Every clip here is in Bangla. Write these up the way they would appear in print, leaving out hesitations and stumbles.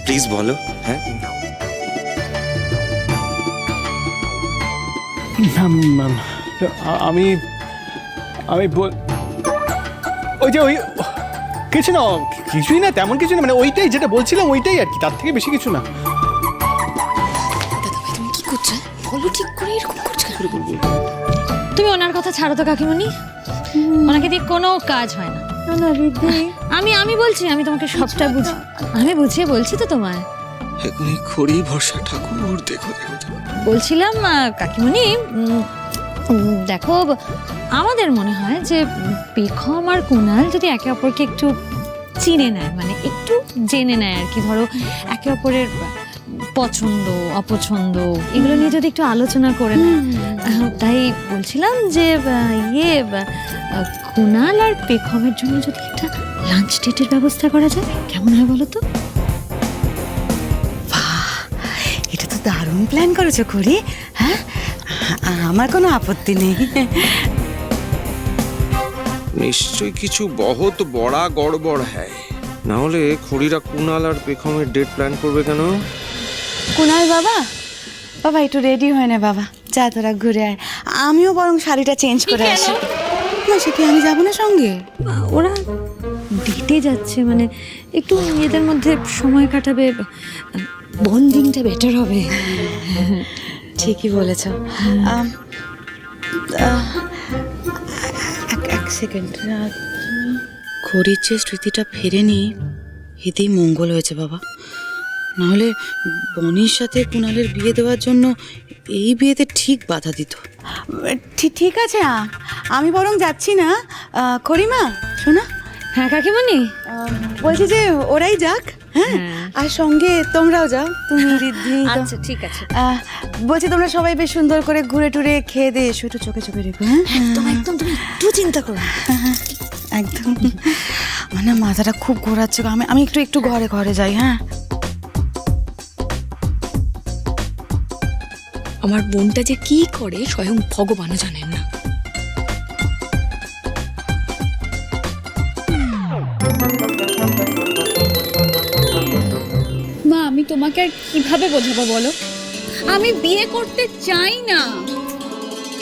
প্লিজ বলো। হ্যাঁ আমি আমি ওই যে ওই কিছু না, কিছুই না, তেমন কিছু না, মানে ওইটাই যেটা বলছিলাম ওইটাই আর কি, তার থেকে বেশি কিছু না। তুমি কি করছো? বলো ঠিক করে, এরকম করছো কেন? তুমি ওনার কথা ছাড়ো তো কাকিমণি, ওনাকে দিয়ে কোনো কাজ হয় না। আমি বলছি, আমি তোমাকে সবটা বুঝিয়ে বলছি তো তোমায়। এখনই খড়ি ভরসা ঠাকুর, দেখো দেখো বলছিলাম কাকিমণি, দেখো আমাদের মনে হয় যে পেখম আর কুনাল যদি একে অপরকে একটু চিনে নেয়, মানে একটু জেনে নেয় আর কি, ধরো একে অপরের পছন্দ অপছন্দ এগুলো নিয়ে যদি একটু আলোচনা করে নেয়, তাই বলছিলাম যে কুনাল আর পেখমের জন্য যদি একটা লাঞ্চ ডেটের ব্যবস্থা করা যায়, কেমন হয় বলো তো? এটা তো দারুণ প্ল্যান করেছো খুড়ি। হ্যাঁ, আমার কোনো আপত্তি নেই। নিশ্চয়ই কিছু বহুত বড়া গড়বড় হ্যায়, না হলে খড়িরা কুনাল আর পেখমের ডেট প্ল্যান করবে কেন? কুনাল বাবা, বাবা একটু রেডি হয় না বাবা, যা তোরা ঘুরে আয়, আমিও বরং শাড়িটা চেঞ্জ করে আসি। না সে কি, আমি যাবো না সঙ্গে? ওরা ডেটে যাচ্ছে, মানে একটু নিজেদের মধ্যে সময় কাটাবে, বন্ডিংটা বেটার হবে। ঠিকই বলেছ। এক সেকেন্ড, খড়ির যে স্মৃতিটা ফেরেনি, এতেই মঙ্গল হয়েছে বাবা। নাহলে বনির সাথে কুণালের বিয়ে দেওয়ার জন্য এই বিয়েতে ঠিক বাধা দিত। ঠিক আছে, আমি বরং যাচ্ছি না। খড়িমা শোনা। হ্যাঁ কাকিমণি, বলছি যে ওরাই যাক, হ্যাঁ, আর সঙ্গে তোমরাও যাও, তুমি রিদ্ধি। আচ্ছা ঠিক আছে। বলছি তোমরা সবাই বেশ সুন্দর করে ঘুরে টুরে খেয়ে দিয়ে এসো, একটু চোখে চোখে রেখো। হ্যাঁ একদম একদম, তুমি একটু চিন্তা করো না। একদম, মানে মাথাটা খুব ঘোরাচ্ছে, আমি একটু ঘরে যাই। হ্যাঁ, আমার বোনটা যে কি করে স্বয়ং ভগবানও জানেন না। মা, আমি তোমাকে আর কিভাবে বোঝাবো বলো? আমি বিয়ে করতে চাই না।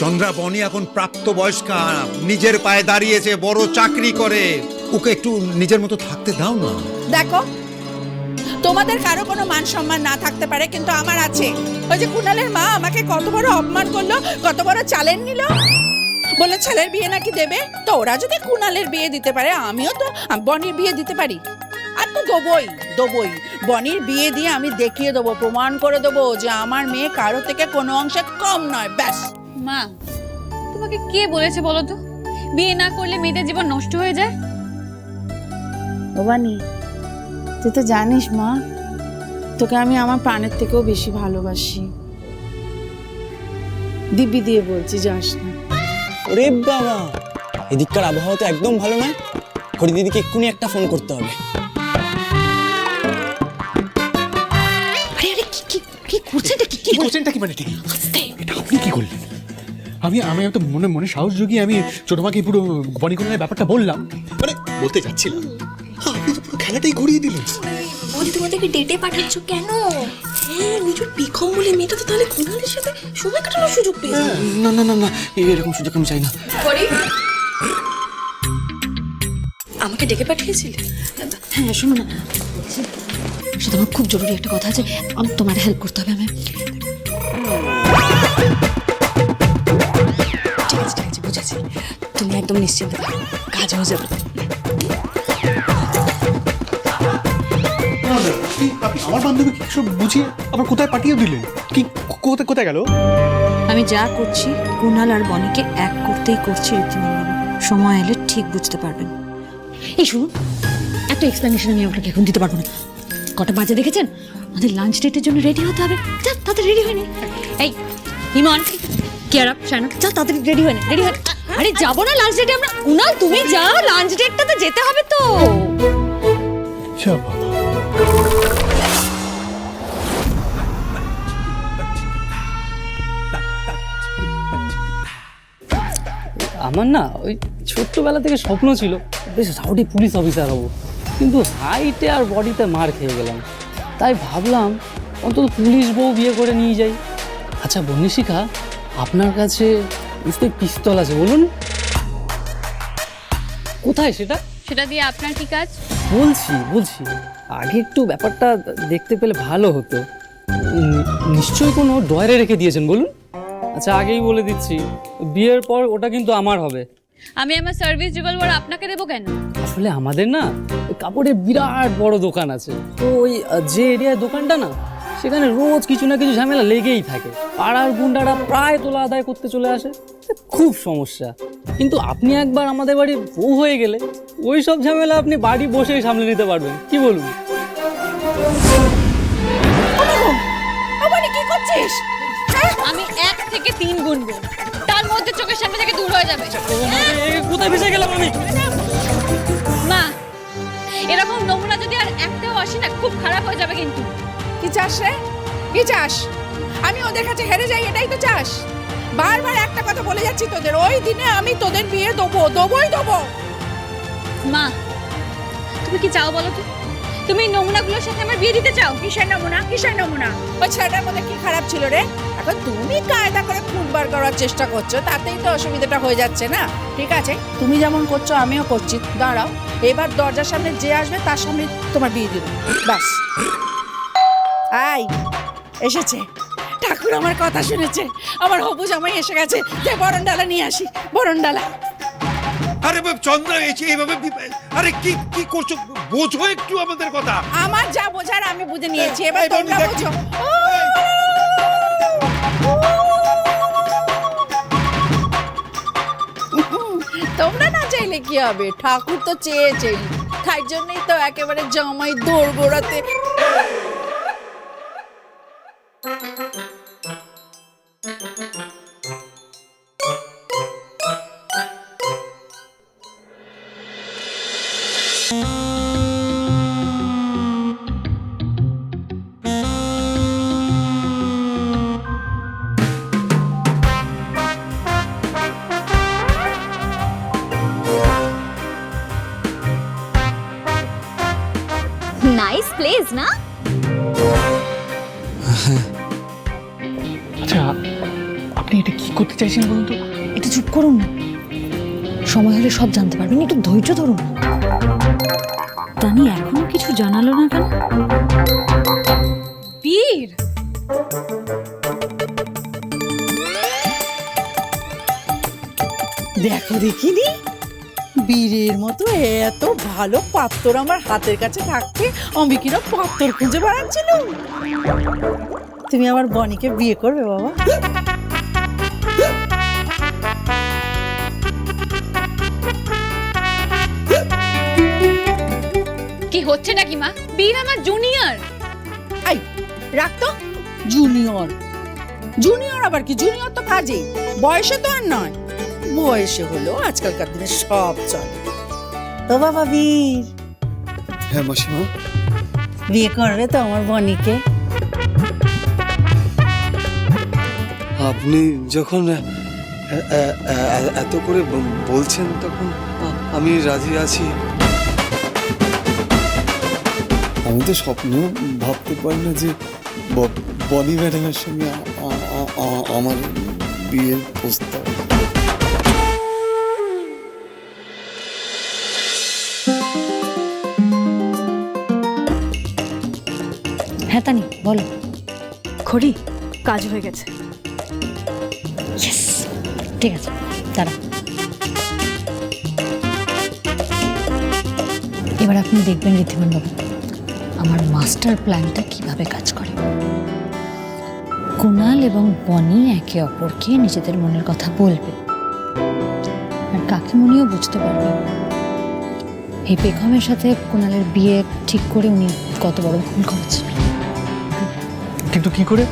চন্দ্রা বনি এখন প্রাপ্তবয়স্কা, নিজের পায়ে দাঁড়িয়েছে, বড় চাকরি করে, ওকে একটু নিজের মতো থাকতে দাও না। দেখো, তোমাদের কারো কোনো মান সম্মান না থাকতে পারে, কিন্তু আমার আছে। ওই যে কুণালের মা আমাকে কত বড় অপমান করলো, কত বড় চ্যালেঞ্জ নিল, বলে ছেলের বিয়ে নাকি দেবে। তো ওরা যদি কুণালের বিয়ে দিতে পারে, আমিও তো বনির বিয়ে দিতে পারি। আর তো দেবই বনির বিয়ে দিয়ে আমি দেখিয়ে দেবো, প্রমাণ করে দেবো যে আমার মেয়ে কারো থেকে কোনো অংশে কম নয়। ব্যাস। মা, তোমাকে কে বলেছে বলো তো বিয়ে না করলে মেয়েদের জীবন নষ্ট হয়ে যায়? বাবানি, তুই তো জানিস মা, তোকে আমি আমার প্রাণের থেকেও বেশি ভালোবাসি। দিব্যি দিয়ে বলছি, যাস না। ওরে বাবা, এদিককার আবহাওয়া তো একদম ভালো নয়। খড়ি দিদিকে এক্ষুনি একটা ফোন করতে হবে। আরে আরে, কি করছেনটা? কি করছেনটা কি মানে? ঠিক এটা আপনি কি করলেন? আমি তো মনে মনে সাহস জুগিয়ে আমি ছোট মাকে পুরো বনিকরণের ব্যাপারটা বললাম, মানে বলতে যাচ্ছিলাম, আপনি তো পুরো খেলাটাই ঘুরিয়ে দিলেন। বলি তোমাদেরকে ডেটে পাঠাচ্ছ কেন? হ্যাঁ, নিজের পেখম বলে মেয়েটা তো তাহলে কুণালের সাথে সময় কাটানোর সুযোগ পেয়েছে। না না না না, এরকম সুযোগ আমি চাই না। আমাকে ডেকে পাঠিয়েছিলে? হ্যাঁ শোনো না, সেটা আমার খুব জরুরি একটা কথা আছে, তোমার হেল্প করতে হবে। আমি ঠিক আছে বুঝেছি, তুমি একদম নিশ্চিন্ত থাকো, কাজ হয়ে যাবে। আমার বান্ধবী কি সব বুঝিয়ে আবার কোথায় পাঠিয়ে দিলেন? কি কোথায় গেল? আমি যা করছি কুণাল আর বনিকে এক করতেই করছি রীতিমঙ্গল, সময় এলে ঠিক বুঝতে পারবেন। এই শুনুন, একটা এক্সপ্লেনেশন আমি আপনাকে এখন দিতে পারবো না। কটা বাজে দেখেছেন? আমাদের লাঞ্চ ডেটের জন্য রেডি হতে হবে। যা তাড়াতাড়ি রেডি হয়নি। এই ইমন, কেয়ার আপ, শায়না, যা তাড়াতাড়ি রেডি হয়নি। আরে যাবো না লাঞ্চ ডেটে আমরা? কুণাল তুমি যাও, লাঞ্চ ডেটটাতে যেতে হবে তো। আমার না ওই ছোট্টবেলা থেকে স্বপ্ন ছিল বেশ রাউডি পুলিশ অফিসার হব, কিন্তু হাইটে আর বডিতে মার খেয়ে গেলাম। তাই ভাবলাম অন্তত পুলিশ বউ বিয়ে করে নিয়ে যাই। আচ্ছা বনিশিকা, আপনার কাছে নিশ্চয়ই পিস্তল আছে, বলুন কোথায় সেটা? সেটা দিয়ে আপনার কি কাজ? বলছি আগে একটু ব্যাপারটা দেখতে পেলে ভালো হতো। নিশ্চয়ই কোনো ডয়ারে রেখে দিয়েছেন, বলুন। আচ্ছা আগেই বলে দিচ্ছি, বিয়ের পর ওটা কিন্তু আমার হবে। আমি আমার সার্ভিস রিভলভার আপনাকে দেবো কেন? আসলে আমাদের না ওই কাপড়ের বিরাট বড় দোকান আছে, তো ওই যে এরিয়ার দোকানটা না, সেখানে রোজ কিছু না কিছু ঝামেলা লেগেই থাকে। পাড়ার গুন্ডারা প্রায় তোলা আদায় করতে চলে আসে, খুব সমস্যা। কিন্তু আপনি একবার আমাদের বাড়ির বউ হয়ে গেলে ওই সব ঝামেলা আপনি বাড়ি বসেই সামলে নিতে পারবেন, কি বলুন? কি করছিস? আমি 1 থেকে 3 গুনবো, তার মধ্যে চোখের সামনে থেকে দূর হয়ে যাবে। কোথায় ভেসে গেলাম আমি? মা, এরকম নমুনা যদি আর একটাও আসে না, খুব খারাপ হয়ে যাবে কিন্তু। কি চাস রে? কি চাস? আমি ওদের কাছে হেরে যাই, এটাই তো চাস? বারবার একটা কথা বলে যাচ্ছি তোদের, ওই দিনে আমি তোদের বিয়ে দেবো। মা, তুমি কি চাও বলো তো? তুমি এই নমুনাগুলোর সাথে আমার বিয়ে দিতে চাও? কিসের নমুনা? ওই ছেলেটার মধ্যে কি খারাপ ছিল রে? এখন তুমি কায়দা করে খুন বার করার চেষ্টা করছো, তাতেই তো অসুবিধাটা হয়ে যাচ্ছে না? ঠিক আছে, তুমি যেমন করছো আমিও করছি। দাঁড়াও, এবার দরজার সামনে যে আসবে তার সামনে তোমার বিয়ে দিব, বাস। আই এসেছে, ঠাকুর আমার কথা শুনেছে, আমার হবু জামাই এসে গেছে। যে বরণ ডালা নিয়ে আসি, বরণ ডালা। আরে চন্দ্রা এইভাবে আরে কি কি করছো? বোঝো একটু আমাদের কথা। আমার যা বোঝার আমি বুঝে নিয়েছি, এবার তোমরা বোঝো। তোমরা না চাইলে কি হবে, ঠাকুর তো চেয়েছেন, তাই জন্যই তো একেবারে জামাই দৌড় গোড়াতে। নাইস প্লেস না? আচ্ছা আপনি এটা কি করতে চাইছেন বলুন তো? একটু চুপ করুন না, সময় হলে সব জানতে পারবেন, একটু ধৈর্য ধরুন। তানি এখনো কিছু জানালো না কেন? বীর, দেখো দেখিনি, বীরের মতো এত ভালো পাত্র আমার হাতের কাছে থাকতে আমি কিনা পাত্র খুঁজে বেড়াচ্ছিল। তুমি আমার বনিকে বিয়ে করবে বাবা? কি হচ্ছে নাকি মা? বীর আমার জুনিয়র। আই রাখতো, জুনিয়র আবার কি? জুনিয়র তো কাজে, বয়সে তো আর নয়। বয়সে হলো আজকালকার দিনে সব চলে। ও বাবা বীর, হ্যাঁ মাসিমা। বিয়ে করবে তো আমার বনিকে? আপনি যখন এত করে বলছেন তখন আমি রাজি আছি। আমি তো স্বপ্নেও ভাবতে পারি না যে বনি ম্যাডামের সঙ্গে আমার বিয়ের প্রস্তাব। হ্যাঁ তানি বলো। খড়ি, কাজ হয়ে গেছে। ঠিক আছে, দাঁড়া। এবার আপনি দেখবেন ঋদ্ধিমান বাবু, আমার মাস্টার প্ল্যানটা কিভাবে কাজ করে। কুণাল এবং বনি একে অপরকে নিজেদের মনের কথা বলবে, আর কাকিমুনিও বুঝতে পারবে এই বেগমের সাথে কুণালের বিয়ে ঠিক করে উনি কত বড় ভুল করেছেন। কিন্তু কি করে?